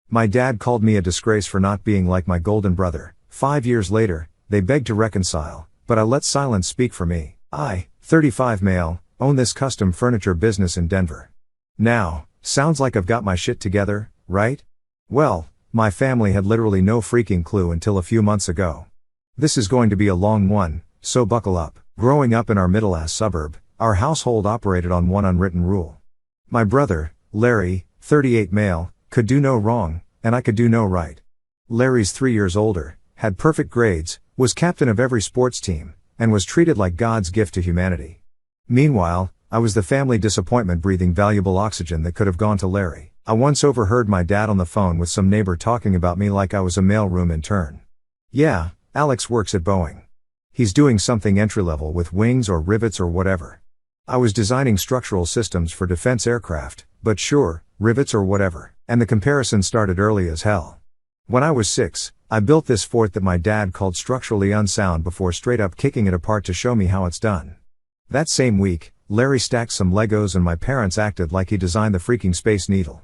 My dad called me a disgrace for not being like my golden brother. 5 years later, they begged to reconcile, but I let silence speak for me. I, 35 male, own this custom furniture business in Denver. Now, sounds like I've got my shit together, right? Well, my family had literally no freaking clue until a few months ago. This is going to be a long one, so buckle up. Growing up in our middle-ass suburb, our household operated on one unwritten rule. My brother, Larry, 38 male, could do no wrong, and I could do no right. Larry's 3 years older, had perfect grades, was captain of every sports team, and was treated like God's gift to humanity. Meanwhile, I was the family disappointment breathing valuable oxygen that could have gone to Larry. I once overheard my dad on the phone with some neighbor talking about me like I was a mailroom intern. Yeah, Alex works at Boeing. He's doing something entry-level with wings or rivets or whatever. I was designing structural systems for defense aircraft, but sure, rivets or whatever. And the comparison started early as hell. When I was 6, I built this fort that my dad called structurally unsound before straight up kicking it apart to show me how it's done. That same week, Larry stacked some Legos and my parents acted like he designed the freaking Space Needle.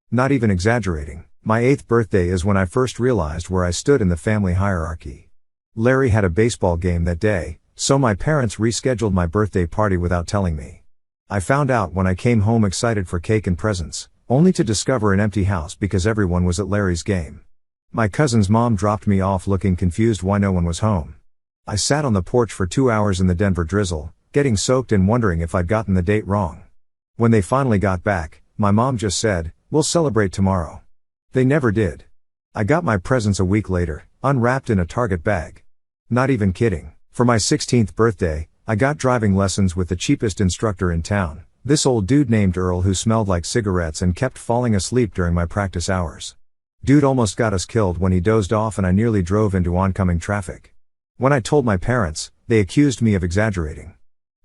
Not even exaggerating, my 8th birthday is when I first realized where I stood in the family hierarchy. Larry had a baseball game that day, so my parents rescheduled my birthday party without telling me. I found out when I came home excited for cake and presents, only to discover an empty house because everyone was at Larry's game. My cousin's mom dropped me off looking confused why no one was home. I sat on the porch for 2 hours in the Denver drizzle, getting soaked and wondering if I'd gotten the date wrong. When they finally got back, my mom just said, "We'll celebrate tomorrow." They never did. I got my presents a week later, unwrapped in a Target bag. Not even kidding. For my 16th birthday, I got driving lessons with the cheapest instructor in town, this old dude named Earl who smelled like cigarettes and kept falling asleep during my practice hours. Dude almost got us killed when he dozed off and I nearly drove into oncoming traffic. When I told my parents, they accused me of exaggerating.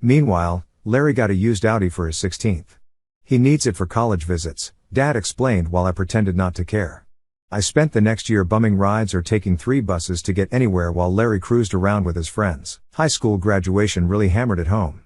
Meanwhile, Larry got a used Audi for his 16th. He needs it for college visits, Dad explained while I pretended not to care. I spent the next year bumming rides or taking 3 buses to get anywhere while Larry cruised around with his friends. High school graduation really hammered it home.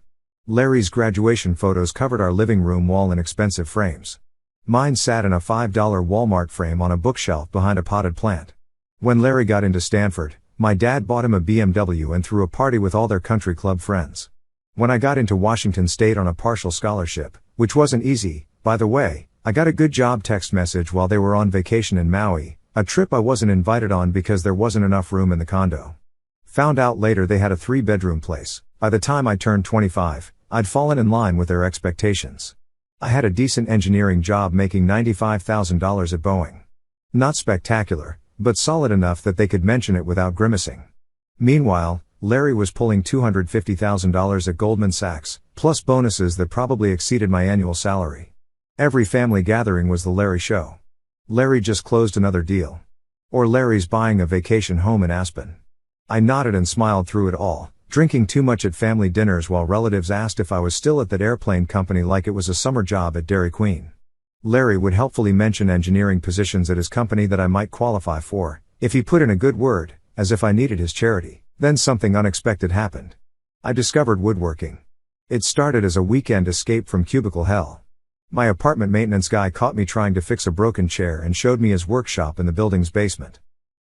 Larry's graduation photos covered our living room wall in expensive frames. Mine sat in a $5 Walmart frame on a bookshelf behind a potted plant. When Larry got into Stanford, my dad bought him a BMW and threw a party with all their country club friends. When I got into Washington State on a partial scholarship, which wasn't easy, by the way, I got a good job text message while they were on vacation in Maui, a trip I wasn't invited on because there wasn't enough room in the condo. Found out later they had a 3-bedroom place. By the time I turned 25, I'd fallen in line with their expectations. I had a decent engineering job making $95,000 at Boeing. Not spectacular, but solid enough that they could mention it without grimacing. Meanwhile, Larry was pulling $250,000 at Goldman Sachs, plus bonuses that probably exceeded my annual salary. Every family gathering was the Larry show. Larry just closed another deal. Or Larry's buying a vacation home in Aspen. I nodded and smiled through it all, drinking too much at family dinners while relatives asked if I was still at that airplane company like it was a summer job at Dairy Queen. Larry would helpfully mention engineering positions at his company that I might qualify for, if he put in a good word, as if I needed his charity. Then something unexpected happened. I discovered woodworking. It started as a weekend escape from cubicle hell. My apartment maintenance guy caught me trying to fix a broken chair and showed me his workshop in the building's basement.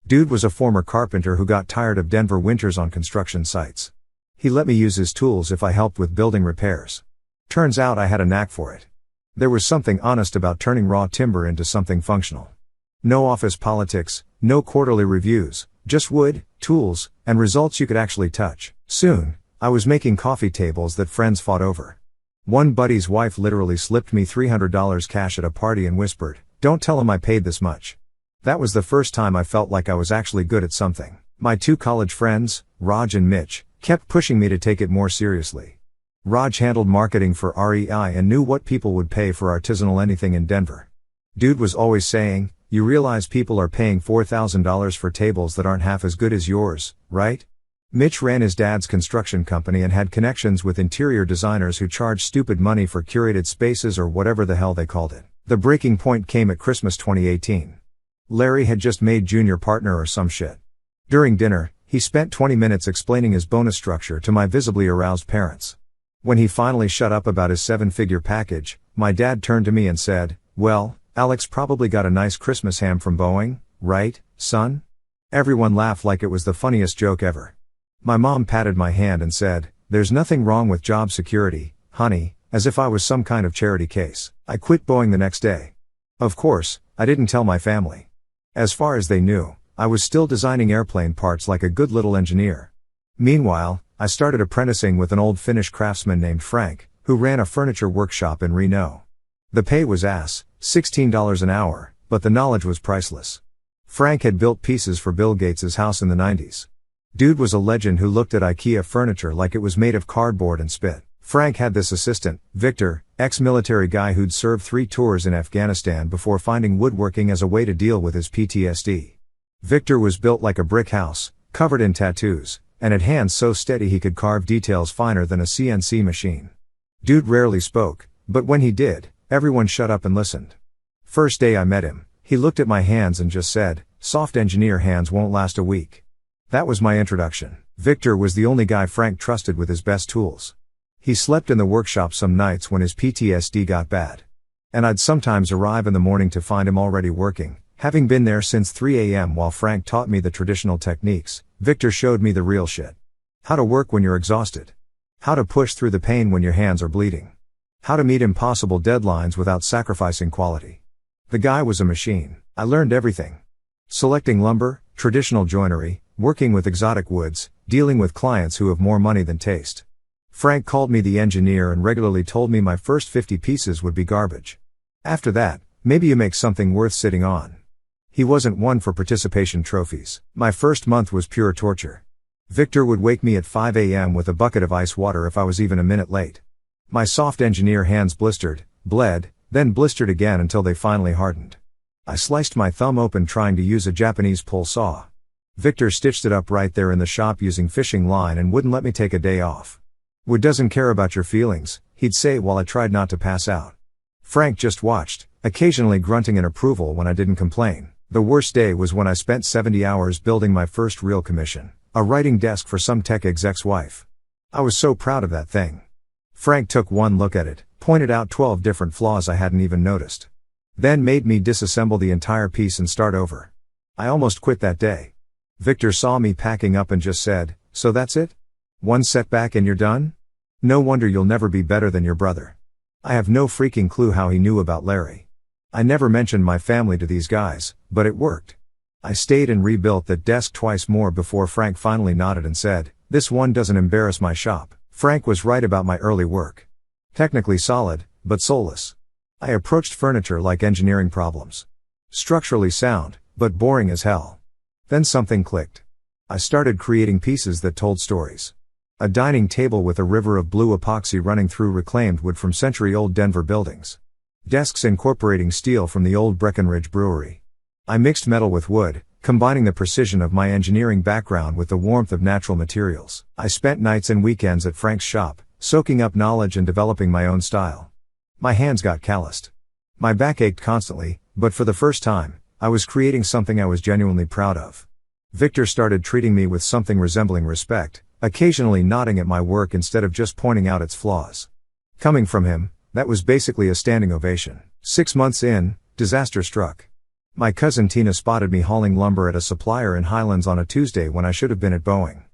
Dude was a former carpenter who got tired of Denver winters on construction sites. He let me use his tools if I helped with building repairs. Turns out I had a knack for it. There was something honest about turning raw timber into something functional. No office politics, no quarterly reviews, just wood, tools, and results you could actually touch. Soon, I was making coffee tables that friends fought over. One buddy's wife literally slipped me $300 cash at a party and whispered, "Don't tell him I paid this much." That was the first time I felt like I was actually good at something. My 2 college friends, Raj and Mitch, kept pushing me to take it more seriously. Raj handled marketing for REI and knew what people would pay for artisanal anything in Denver. Dude was always saying, "You realize people are paying $4,000 for tables that aren't half as good as yours, right?" Mitch ran his dad's construction company and had connections with interior designers who charged stupid money for curated spaces or whatever the hell they called it. The breaking point came at Christmas 2018. Larry had just made junior partner or some shit. During dinner, he spent 20 minutes explaining his bonus structure to my visibly aroused parents. When he finally shut up about his 7-figure package, my dad turned to me and said, "Well, Alex probably got a nice Christmas ham from Boeing, right, son? Everyone laughed like it was the funniest joke ever. My mom patted my hand and said, "There's nothing wrong with job security, honey," as if I was some kind of charity case. I quit Boeing the next day. Of course, I didn't tell my family. As far as they knew, I was still designing airplane parts like a good little engineer. Meanwhile, I started apprenticing with an old Finnish craftsman named Frank, who ran a furniture workshop in Reno. The pay was $16 an hour, but the knowledge was priceless. Frank had built pieces for Bill Gates' house in the 90s. Dude was a legend who looked at IKEA furniture like it was made of cardboard and spit. Frank had this assistant, Victor, ex-military guy who'd served 3 tours in Afghanistan before finding woodworking as a way to deal with his PTSD. Victor was built like a brick house, covered in tattoos, and had hands so steady he could carve details finer than a CNC machine. Dude rarely spoke, but when he did, everyone shut up and listened. First day I met him, he looked at my hands and just said, "Soft engineer hands won't last a week." That was my introduction. Victor was the only guy Frank trusted with his best tools. He slept in the workshop some nights when his PTSD got bad. And I'd sometimes arrive in the morning to find him already working. Having been there since 3 a.m. while Frank taught me the traditional techniques, Victor showed me the real shit. How to work when you're exhausted. How to push through the pain when your hands are bleeding. How to meet impossible deadlines without sacrificing quality. The guy was a machine. I learned everything. Selecting lumber, traditional joinery, working with exotic woods, dealing with clients who have more money than taste. Frank called me the engineer and regularly told me my first 50 pieces would be garbage. After that, maybe you make something worth sitting on. He wasn't one for participation trophies. My first month was pure torture. Victor would wake me at 5 a.m. with a bucket of ice water if I was even a minute late. My soft engineer hands blistered, bled, then blistered again until they finally hardened. I sliced my thumb open trying to use a Japanese pull saw. Victor stitched it up right there in the shop using fishing line and wouldn't let me take a day off. "Wood doesn't care about your feelings," he'd say while I tried not to pass out. Frank just watched, occasionally grunting in approval when I didn't complain. The worst day was when I spent 70 hours building my first real commission, a writing desk for some tech exec's wife. I was so proud of that thing. Frank took one look at it, pointed out 12 different flaws I hadn't even noticed. Then made me disassemble the entire piece and start over. I almost quit that day. Victor saw me packing up and just said, "So that's it? One setback and you're done? No wonder you'll never be better than your brother." I have no freaking clue how he knew about Larry. I never mentioned my family to these guys, but it worked. I stayed and rebuilt that desk twice more before Frank finally nodded and said, "This one doesn't embarrass my shop." Frank was right about my early work. Technically solid, but soulless. I approached furniture like engineering problems. Structurally sound, but boring as hell. Then something clicked. I started creating pieces that told stories. A dining table with a river of blue epoxy running through reclaimed wood from century-old Denver buildings. Desks incorporating steel from the old Breckenridge brewery. I mixed metal with wood, combining the precision of my engineering background with the warmth of natural materials. I spent nights and weekends at Frank's shop, soaking up knowledge and developing my own style. My hands got calloused. My back ached constantly, but for the first time, I was creating something I was genuinely proud of. Victor started treating me with something resembling respect, occasionally nodding at my work instead of just pointing out its flaws. Coming from him, that was basically a standing ovation. 6 months in, disaster struck. My cousin Tina spotted me hauling lumber at a supplier in Highlands on a Tuesday when I should have been at Boeing.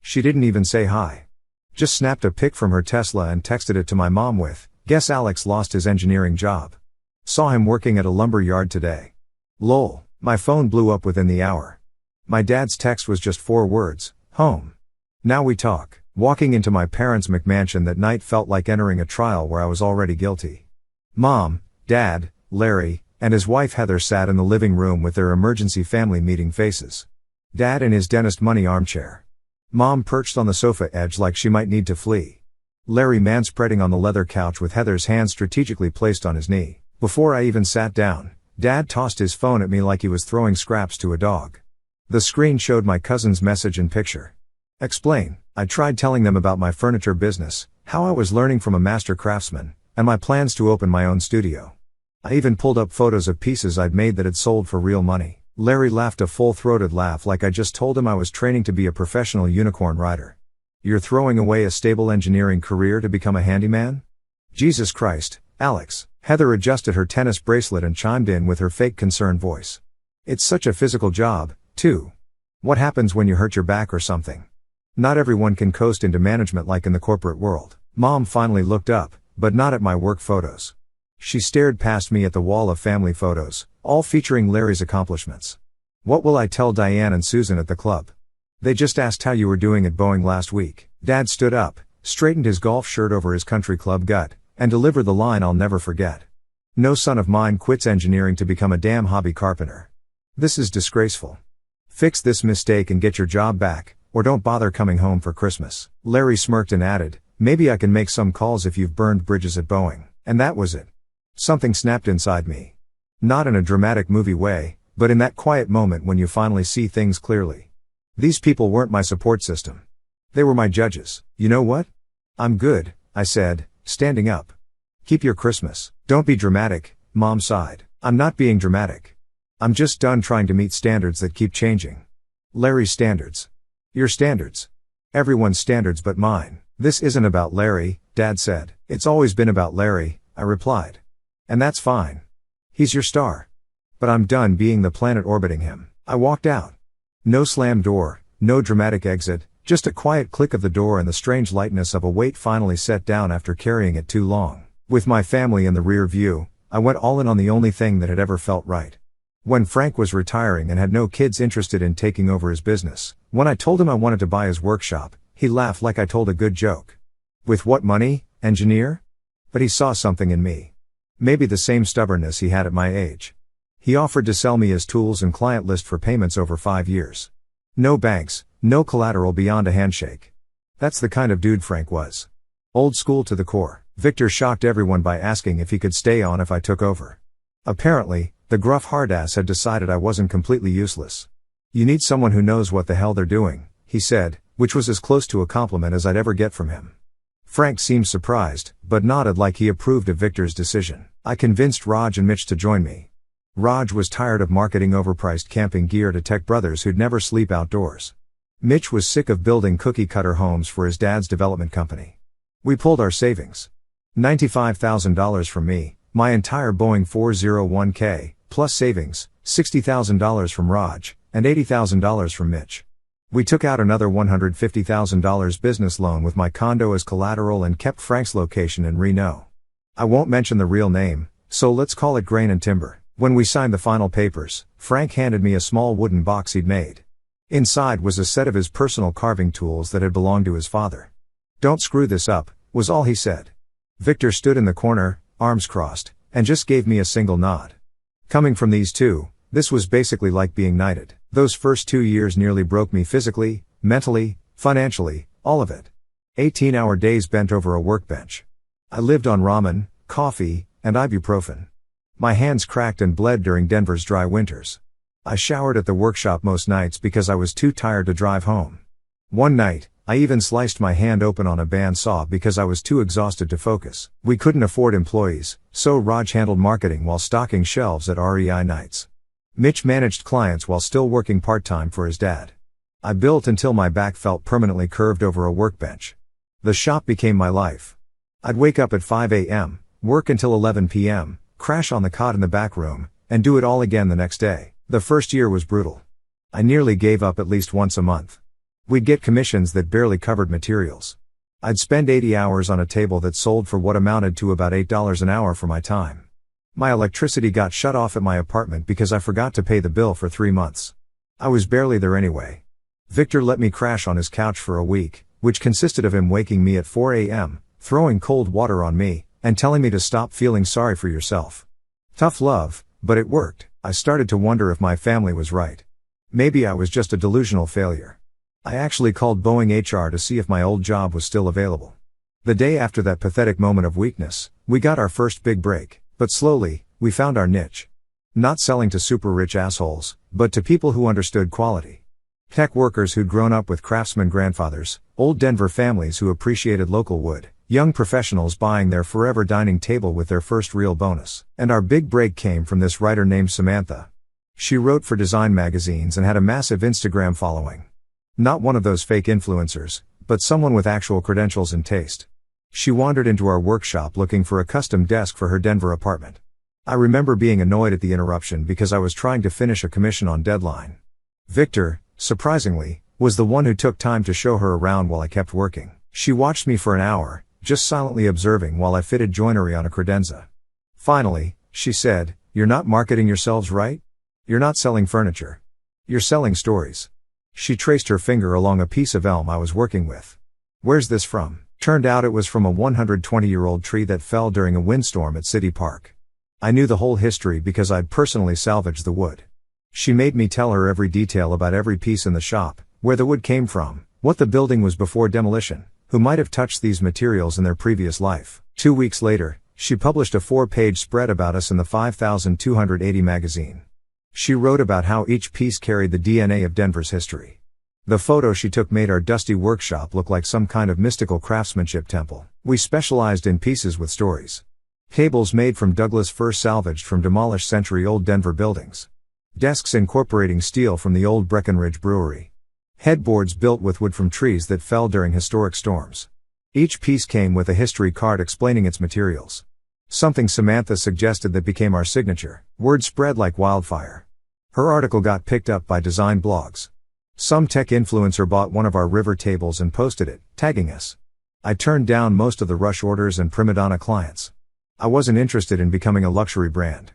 She didn't even say hi. Just snapped a pic from her Tesla and texted it to my mom with, "Guess Alex lost his engineering job. Saw him working at a lumber yard today." Lol. My phone blew up within the hour. My dad's text was just 4 words, "Home. Now we talk." Walking into my parents' McMansion that night felt like entering a trial where I was already guilty. Mom, Dad, Larry, and his wife Heather sat in the living room with their emergency family meeting faces. Dad in his dentist money armchair. Mom perched on the sofa edge like she might need to flee. Larry manspreading on the leather couch with Heather's hand strategically placed on his knee. Before I even sat down, Dad tossed his phone at me like he was throwing scraps to a dog. The screen showed my cousin's message and picture. Explain. I tried telling them about my furniture business, how I was learning from a master craftsman, and my plans to open my own studio. I even pulled up photos of pieces I'd made that had sold for real money. Larry laughed a full-throated laugh like I just told him I was training to be a professional unicorn rider. "You're throwing away a stable engineering career to become a handyman? Jesus Christ, Alex. Heather adjusted her tennis bracelet and chimed in with her fake concerned voice. It's such a physical job, too. What happens when you hurt your back or something? Not everyone can coast into management like in the corporate world. Mom finally looked up, but not at my work photos. She stared past me at the wall of family photos, all featuring Larry's accomplishments. What will I tell Diane and Susan at the club? They just asked how you were doing at Boeing last week. Dad stood up, straightened his golf shirt over his country club gut, and delivered the line I'll never forget. No son of mine quits engineering to become a damn hobby carpenter. This is disgraceful. Fix this mistake and get your job back, or don't bother coming home for Christmas. Larry smirked and added, maybe I can make some calls if you've burned bridges at Boeing. And that was it. Something snapped inside me. Not in a dramatic movie way, but in that quiet moment when you finally see things clearly. These people weren't my support system. They were my judges. You know what? I'm good, I said, standing up. Keep your Christmas. Don't be dramatic, Mom sighed. I'm not being dramatic. I'm just done trying to meet standards that keep changing. Larry's standards. Your standards. Everyone's standards but mine. This isn't about Larry, Dad said. It's always been about Larry, I replied. And that's fine. He's your star. But I'm done being the planet orbiting him. I walked out. No slammed door, no dramatic exit, just a quiet click of the door and the strange lightness of a weight finally set down after carrying it too long. With my family in the rear view, I went all in on the only thing that had ever felt right. When Frank was retiring and had no kids interested in taking over his business, when I told him I wanted to buy his workshop, he laughed like I told a good joke. With what money, engineer? But he saw something in me. Maybe the same stubbornness he had at my age. He offered to sell me his tools and client list for payments over 5 years. No banks, no collateral beyond a handshake. That's the kind of dude Frank was. Old school to the core. Victor shocked everyone by asking if he could stay on if I took over. Apparently, the gruff hardass had decided I wasn't completely useless. You need someone who knows what the hell they're doing, he said, which was as close to a compliment as I'd ever get from him. Frank seemed surprised, but nodded like he approved of Victor's decision. I convinced Raj and Mitch to join me. Raj was tired of marketing overpriced camping gear to tech brothers who'd never sleep outdoors. Mitch was sick of building cookie-cutter homes for his dad's development company. We pulled our savings. $95,000 from me, my entire Boeing 401k, plus savings, $60,000 from Raj, and $80,000 from Mitch. We took out another $150,000 business loan with my condo as collateral and kept Frank's location in Reno. I won't mention the real name, so let's call it Grain and Timber. When we signed the final papers, Frank handed me a small wooden box he'd made. Inside was a set of his personal carving tools that had belonged to his father. Don't screw this up, was all he said. Victor stood in the corner, arms crossed, and just gave me a single nod. Coming from these two, this was basically like being knighted. Those first 2 years nearly broke me physically, mentally, financially, all of it. 18-hour days bent over a workbench. I lived on ramen, coffee, and ibuprofen. My hands cracked and bled during Denver's dry winters. I showered at the workshop most nights because I was too tired to drive home. One night, I even sliced my hand open on a bandsaw because I was too exhausted to focus. We couldn't afford employees, so Raj handled marketing while stocking shelves at REI nights. Mitch managed clients while still working part-time for his dad. I built until my back felt permanently curved over a workbench. The shop became my life. I'd wake up at 5 a.m., work until 11 p.m., crash on the cot in the back room, and do it all again the next day. The first year was brutal. I nearly gave up at least once a month. We'd get commissions that barely covered materials. I'd spend 80 hours on a table that sold for what amounted to about $8 an hour for my time. My electricity got shut off at my apartment because I forgot to pay the bill for 3 months. I was barely there anyway. Victor let me crash on his couch for a week, which consisted of him waking me at 4 a.m., throwing cold water on me, and telling me to stop feeling sorry for yourself. Tough love, but it worked. I started to wonder if my family was right. Maybe I was just a delusional failure. I actually called Boeing HR to see if my old job was still available. The day after that pathetic moment of weakness, we got our first big break, but slowly, we found our niche. Not selling to super rich assholes, but to people who understood quality. Tech workers who'd grown up with craftsman grandfathers, old Denver families who appreciated local wood, young professionals buying their forever dining table with their first real bonus. And our big break came from this writer named Samantha. She wrote for design magazines and had a massive Instagram following. Not one of those fake influencers, but someone with actual credentials and taste. She wandered into our workshop looking for a custom desk for her Denver apartment. I remember being annoyed at the interruption because I was trying to finish a commission on deadline. Victor, surprisingly, was the one who took time to show her around while I kept working. She watched me for an hour, just silently observing while I fitted joinery on a credenza. Finally, she said, "You're not marketing yourselves right? You're not selling furniture. You're selling stories." She traced her finger along a piece of elm I was working with. "Where's this from?" Turned out it was from a 120-year-old tree that fell during a windstorm at City Park. I knew the whole history because I'd personally salvaged the wood. She made me tell her every detail about every piece in the shop, where the wood came from, what the building was before demolition, who might have touched these materials in their previous life. 2 weeks later, she published a 4-page spread about us in the 5280 magazine. She wrote about how each piece carried the DNA of Denver's history. The photo she took made our dusty workshop look like some kind of mystical craftsmanship temple. We specialized in pieces with stories. Tables made from Douglas fir salvaged from demolished century-old Denver buildings. Desks incorporating steel from the old Breckenridge Brewery. Headboards built with wood from trees that fell during historic storms. Each piece came with a history card explaining its materials. Something Samantha suggested that became our signature. Word spread like wildfire. Her article got picked up by design blogs. Some tech influencer bought one of our river tables and posted it, tagging us. I turned down most of the rush orders and prima donna clients. I wasn't interested in becoming a luxury brand.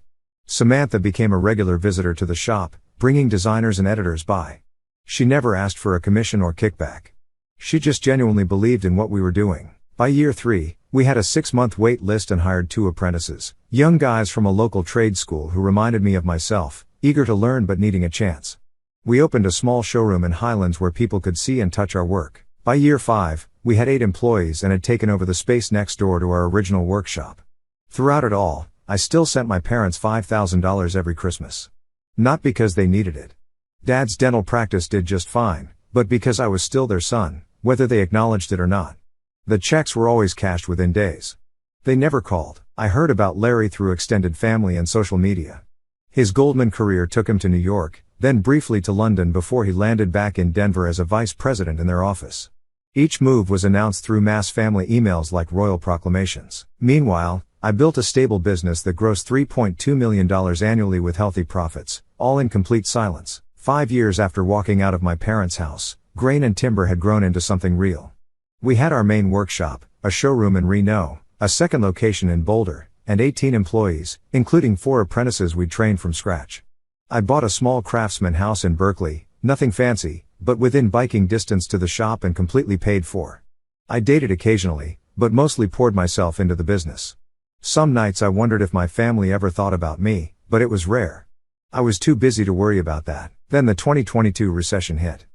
Samantha became a regular visitor to the shop, bringing designers and editors by. She never asked for a commission or kickback. She just genuinely believed in what we were doing. By year 3, we had a 6-month wait list and hired 2 apprentices, young guys from a local trade school who reminded me of myself, eager to learn but needing a chance. We opened a small showroom in Highlands where people could see and touch our work. By year 5, we had 8 employees and had taken over the space next door to our original workshop. Throughout it all, I still sent my parents $5,000 every Christmas. Not because they needed it. Dad's dental practice did just fine, but because I was still their son, whether they acknowledged it or not. The checks were always cashed within days. They never called. I heard about Larry through extended family and social media. His Goldman career took him to New York, then briefly to London before he landed back in Denver as a vice president in their office. Each move was announced through mass family emails like royal proclamations. Meanwhile, I built a stable business that grossed $3.2 million annually with healthy profits, all in complete silence. 5 years after walking out of my parents' house, grain and timber had grown into something real. We had our main workshop, a showroom in Reno, a second location in Boulder, and 18 employees, including 4 apprentices we'd trained from scratch. I bought a small craftsman house in Berkeley, nothing fancy, but within biking distance to the shop and completely paid for. I dated occasionally, but mostly poured myself into the business. Some nights I wondered if my family ever thought about me, but it was rare. I was too busy to worry about that. Then the 2022 recession hit.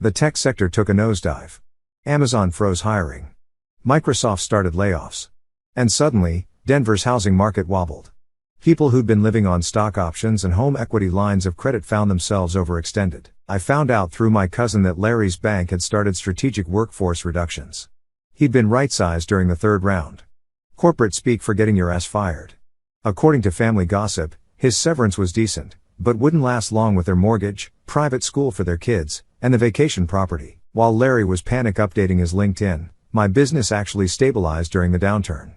The tech sector took a nosedive. Amazon froze hiring. Microsoft started layoffs. And suddenly, Denver's housing market wobbled. People who'd been living on stock options and home equity lines of credit found themselves overextended. I found out through my cousin that Larry's bank had started strategic workforce reductions. He'd been right-sized during the 3rd round. Corporate speak for getting your ass fired. According to family gossip, his severance was decent, but wouldn't last long with their mortgage, private school for their kids, and the vacation property. While Larry was panic updating his LinkedIn, my business actually stabilized during the downturn.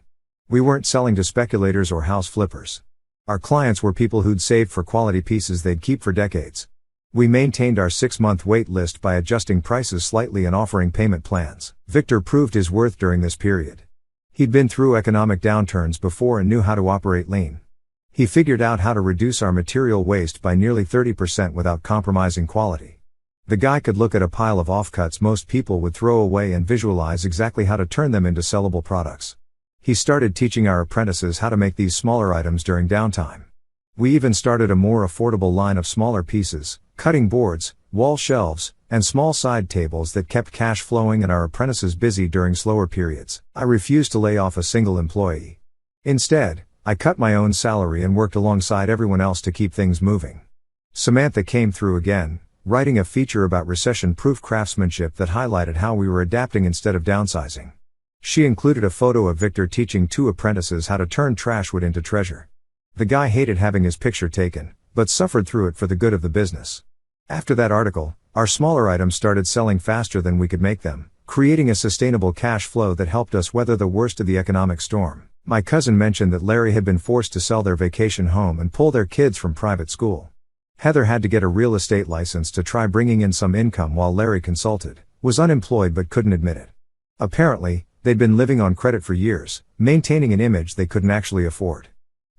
We weren't selling to speculators or house flippers. Our clients were people who'd saved for quality pieces they'd keep for decades. We maintained our 6-month wait list by adjusting prices slightly and offering payment plans. Victor proved his worth during this period. He'd been through economic downturns before and knew how to operate lean. He figured out how to reduce our material waste by nearly 30% without compromising quality. The guy could look at a pile of offcuts most people would throw away and visualize exactly how to turn them into sellable products. He started teaching our apprentices how to make these smaller items during downtime. We even started a more affordable line of smaller pieces, cutting boards, wall shelves, and small side tables that kept cash flowing and our apprentices busy during slower periods. I refused to lay off a single employee. Instead, I cut my own salary and worked alongside everyone else to keep things moving. Samantha came through again, writing a feature about recession-proof craftsmanship that highlighted how we were adapting instead of downsizing. She included a photo of Victor teaching 2 apprentices how to turn trash wood into treasure. The guy hated having his picture taken, but suffered through it for the good of the business. After that article, our smaller items started selling faster than we could make them, creating a sustainable cash flow that helped us weather the worst of the economic storm. My cousin mentioned that Larry had been forced to sell their vacation home and pull their kids from private school. Heather had to get a real estate license to try bringing in some income while Larry consulted, was unemployed but couldn't admit it. Apparently, they'd been living on credit for years, maintaining an image they couldn't actually afford.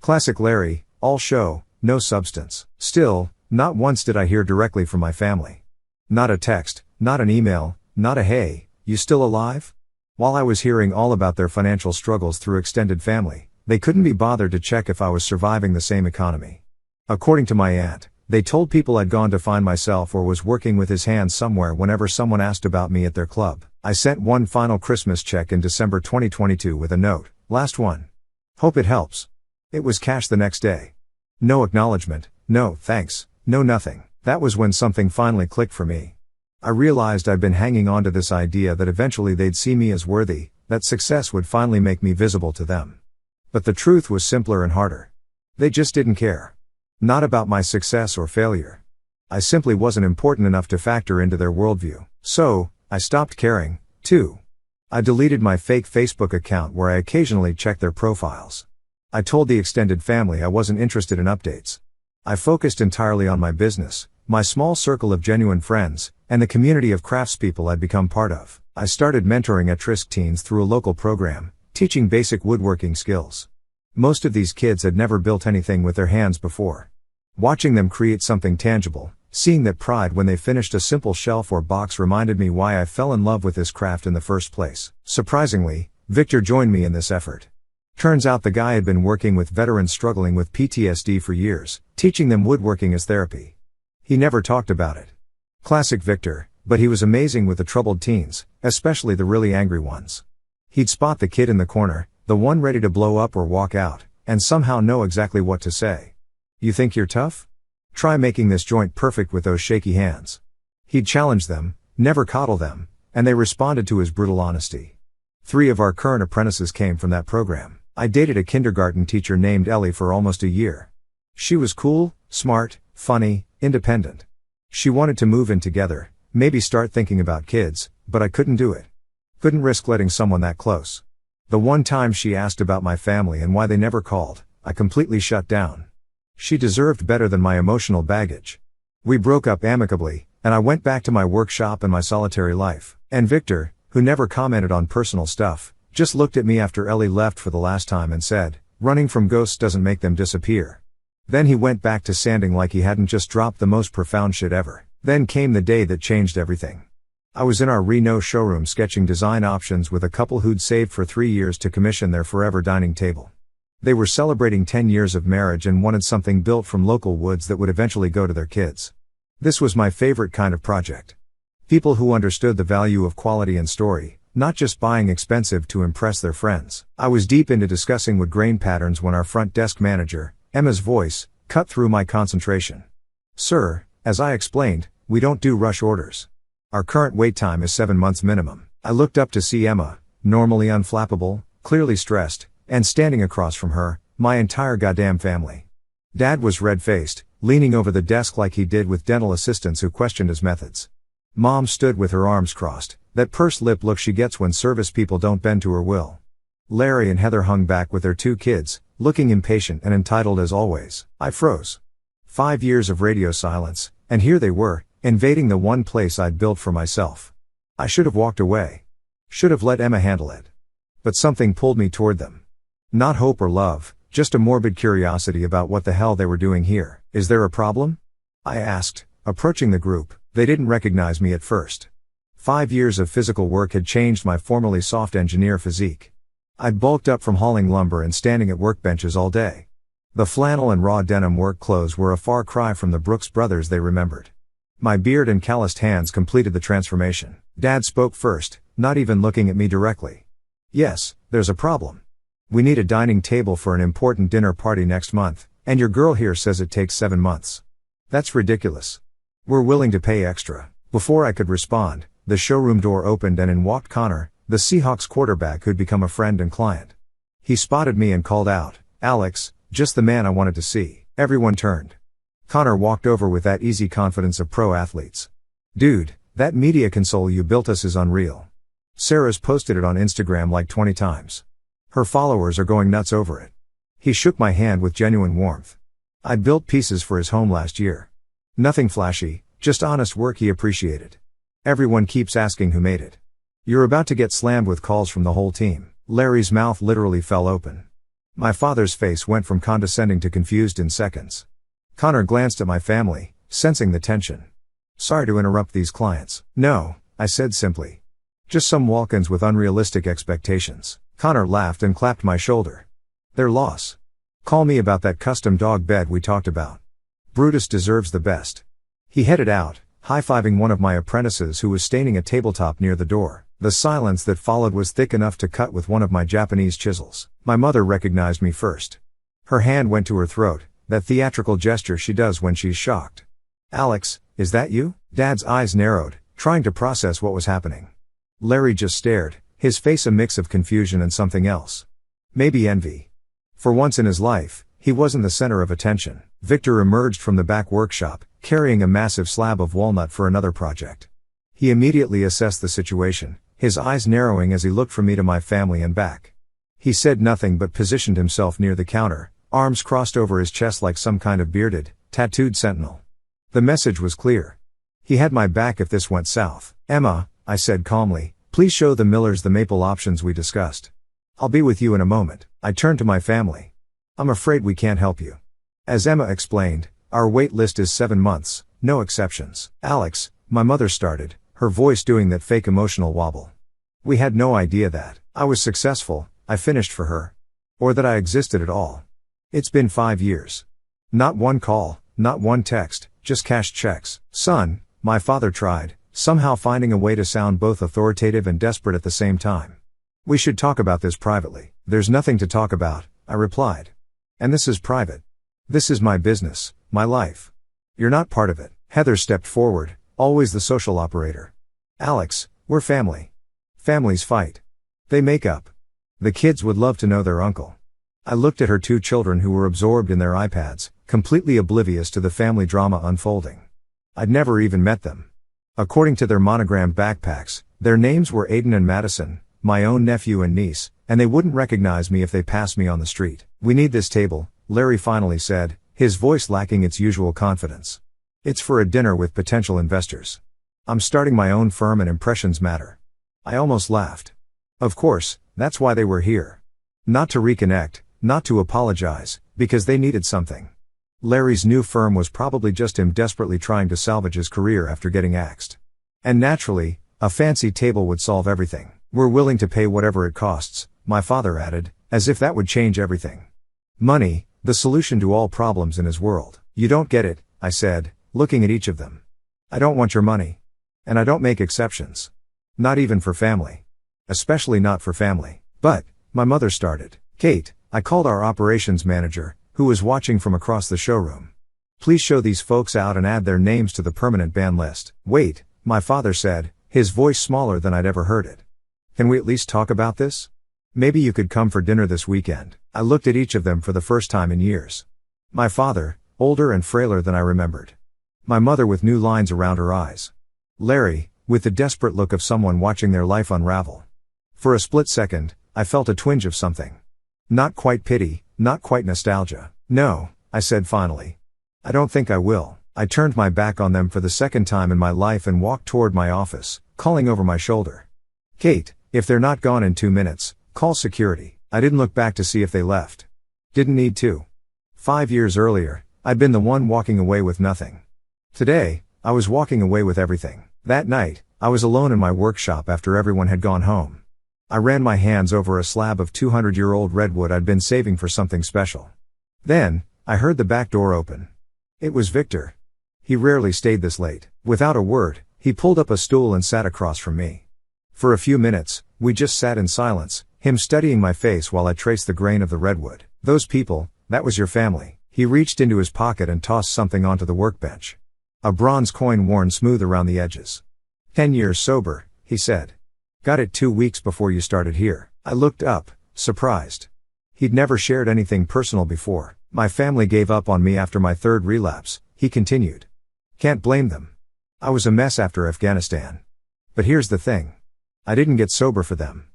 Classic Larry, all show, no substance. Still, not once did I hear directly from my family. Not a text, not an email, not a "Hey, you still alive?" While I was hearing all about their financial struggles through extended family, they couldn't be bothered to check if I was surviving the same economy. According to my aunt, they told people I'd gone to find myself or was working with his hands somewhere whenever someone asked about me at their club. I sent one final Christmas check in December 2022 with a note, "Last one. Hope it helps." It was cash the next day. No acknowledgement, no thanks, no nothing. That was when something finally clicked for me. I realized I'd been hanging on to this idea that eventually they'd see me as worthy, that success would finally make me visible to them. But the truth was simpler and harder. They just didn't care. Not about my success or failure. I simply wasn't important enough to factor into their worldview. So, I stopped caring, too. I deleted my fake Facebook account where I occasionally checked their profiles. I told the extended family I wasn't interested in updates. I focused entirely on my business, my small circle of genuine friends, and the community of craftspeople I'd become part of. I started mentoring at-risk teens through a local program, teaching basic woodworking skills. Most of these kids had never built anything with their hands before. Watching them create something tangible, seeing that pride when they finished a simple shelf or box reminded me why I fell in love with this craft in the first place. Surprisingly, Victor joined me in this effort. Turns out the guy had been working with veterans struggling with PTSD for years, teaching them woodworking as therapy. He never talked about it. Classic Victor, but he was amazing with the troubled teens, especially the really angry ones. He'd spot the kid in the corner, the one ready to blow up or walk out, and somehow know exactly what to say. "You think you're tough? Try making this joint perfect with those shaky hands." He'd challenge them, never coddle them, and they responded to his brutal honesty. 3 of our current apprentices came from that program. I dated a kindergarten teacher named Ellie for almost a year. She was cool, smart, funny, independent. She wanted to move in together, maybe start thinking about kids, but I couldn't do it. Couldn't risk letting someone that close. The one time she asked about my family and why they never called, I completely shut down. She deserved better than my emotional baggage. We broke up amicably, and I went back to my workshop and my solitary life. And Victor, who never commented on personal stuff, just looked at me after Ellie left for the last time and said, "Running from ghosts doesn't make them disappear." Then he went back to sanding like he hadn't just dropped the most profound shit ever. Then came the day that changed everything. I was in our Reno showroom sketching design options with a couple who'd saved for 3 years to commission their forever dining table. They were celebrating 10 years of marriage and wanted something built from local woods that would eventually go to their kids. This was my favorite kind of project. People who understood the value of quality and story, not just buying expensive to impress their friends. I was deep into discussing wood grain patterns when our front desk manager, Emma's voice, cut through my concentration. "Sir, as I explained, we don't do rush orders. Our current wait time is 7 months minimum." I looked up to see Emma, normally unflappable, clearly stressed, and standing across from her, my entire goddamn family. Dad was red-faced, leaning over the desk like he did with dental assistants who questioned his methods. Mom stood with her arms crossed, that pursed lip look she gets when service people don't bend to her will. Larry and Heather hung back with their 2 kids, looking impatient and entitled as always. I froze. 5 years of radio silence, and here they were, invading the one place I'd built for myself. I should have walked away. Should have let Emma handle it. But something pulled me toward them. Not hope or love, just a morbid curiosity about what the hell they were doing here. "Is there a problem?" I asked, approaching the group. They didn't recognize me at first. 5 years of physical work had changed my formerly soft engineer physique. I'd bulked up from hauling lumber and standing at workbenches all day. The flannel and raw denim work clothes were a far cry from the Brooks brothers they remembered. My beard and calloused hands completed the transformation. Dad spoke first, not even looking at me directly. "Yes, there's a problem. We need a dining table for an important dinner party next month, and your girl here says it takes 7 months. That's ridiculous. We're willing to pay extra." Before I could respond, the showroom door opened and in walked Connor, the Seahawks quarterback who'd become a friend and client. He spotted me and called out, "Alex, just the man I wanted to see." Everyone turned. Connor walked over with that easy confidence of pro athletes. "Dude, that media console you built us is unreal. Sarah's posted it on Instagram like 20 times. Her followers are going nuts over it. He shook my hand with genuine warmth. I'd built pieces for his home last year. Nothing flashy, just honest work he appreciated. Everyone keeps asking who made it. You're about to get slammed with calls from the whole team. Larry's mouth literally fell open. My father's face went from condescending to confused in seconds. Connor glanced at my family, sensing the tension. Sorry to interrupt these clients. No, I said simply. Just some walk-ins with unrealistic expectations. Connor laughed and clapped my shoulder. Their loss. Call me about that custom dog bed we talked about. Brutus deserves the best. He headed out, high-fiving one of my apprentices who was staining a tabletop near the door. The silence that followed was thick enough to cut with one of my Japanese chisels. My mother recognized me first. Her hand went to her throat, that theatrical gesture she does when she's shocked. Alex, is that you? Dad's eyes narrowed, trying to process what was happening. Larry just stared, his face a mix of confusion and something else. Maybe envy. For once in his life, he wasn't the center of attention. Victor emerged from the back workshop, carrying a massive slab of walnut for another project. He immediately assessed the situation, his eyes narrowing as he looked from me to my family and back. He said nothing but positioned himself near the counter, arms crossed over his chest like some kind of bearded, tattooed sentinel. The message was clear. He had my back if this went south. Emma, I said calmly, please show the Millers the maple options we discussed. I'll be with you in a moment. I turned to my family. I'm afraid we can't help you. As Emma explained, our wait list is 7 months, no exceptions. Alex, my mother started, her voice doing that fake emotional wobble. We had no idea that I was successful, I finished for her. Or that I existed at all. It's been 5 years. Not one call, not one text, just cashed checks. Son, my father tried, somehow finding a way to sound both authoritative and desperate at the same time. We should talk about this privately. There's nothing to talk about, I replied. And this is private. This is my business, my life. You're not part of it. Heather stepped forward, always the social operator. Alex, we're family. Families fight. They make up. The kids would love to know their uncle. I looked at her 2 children who were absorbed in their iPads, completely oblivious to the family drama unfolding. I'd never even met them. According to their monogrammed backpacks, their names were Aiden and Madison, my own nephew and niece, and they wouldn't recognize me if they passed me on the street. We need this table, Larry finally said, his voice lacking its usual confidence. It's for a dinner with potential investors. I'm starting my own firm and impressions matter. I almost laughed. Of course, that's why they were here. Not to reconnect, not to apologize, because they needed something. Larry's new firm was probably just him desperately trying to salvage his career after getting axed. And naturally, a fancy table would solve everything. We're willing to pay whatever it costs, my father added, as if that would change everything. Money, the solution to all problems in his world. You don't get it, I said, looking at each of them. I don't want your money. And I don't make exceptions. Not even for family. Especially not for family. But, my mother started. Kate, I called our operations manager, who was watching from across the showroom. Please show these folks out and add their names to the permanent ban list. Wait, my father said, his voice smaller than I'd ever heard it. Can we at least talk about this? Maybe you could come for dinner this weekend. I looked at each of them for the first time in years. My father, older and frailer than I remembered. My mother with new lines around her eyes. Larry, with the desperate look of someone watching their life unravel. For a split second, I felt a twinge of something. Not quite pity, not quite nostalgia. No, I said finally. I don't think I will. I turned my back on them for the second time in my life and walked toward my office, calling over my shoulder. Kate, if they're not gone in 2 minutes, call security. I didn't look back to see if they left. Didn't need to. 5 years earlier, I'd been the one walking away with nothing. Today, I was walking away with everything. That night, I was alone in my workshop after everyone had gone home. I ran my hands over a slab of 200-year-old redwood I'd been saving for something special. Then, I heard the back door open. It was Victor. He rarely stayed this late. Without a word, he pulled up a stool and sat across from me. For a few minutes, we just sat in silence, him studying my face while I traced the grain of the redwood. Those people, that was your family. He reached into his pocket and tossed something onto the workbench. A bronze coin worn smooth around the edges. 10 years sober, he said. Got it 2 weeks before you started here. I looked up, surprised. He'd never shared anything personal before. My family gave up on me after my 3rd relapse, he continued. Can't blame them. I was a mess after Afghanistan. But here's the thing. I didn't get sober for them.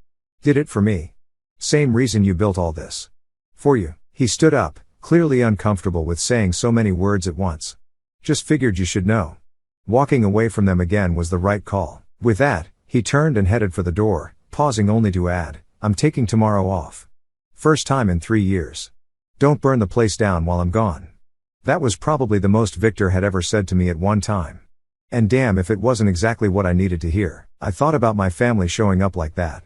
Did it for me. Same reason you built all this. For you. He stood up, clearly uncomfortable with saying so many words at once. Just figured you should know. Walking away from them again was the right call. With that, he turned and headed for the door, pausing only to add, I'm taking tomorrow off. First time in 3 years. Don't burn the place down while I'm gone. That was probably the most Victor had ever said to me at one time. And damn if it wasn't exactly what I needed to hear. I thought about my family showing up like that.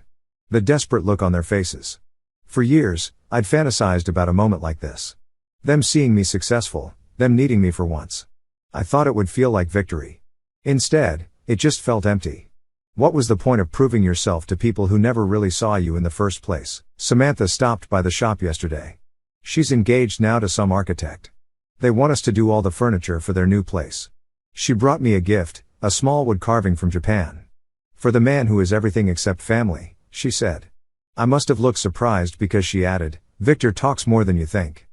The desperate look on their faces. For years, I'd fantasized about a moment like this. Them seeing me successful, them needing me for once. I thought it would feel like victory. Instead, it just felt empty. What was the point of proving yourself to people who never really saw you in the first place? Samantha stopped by the shop yesterday. She's engaged now to some architect. They want us to do all the furniture for their new place. She brought me a gift, a small wood carving from Japan. For the man who is everything except family, she said. I must have looked surprised because she added, Victor talks more than you think.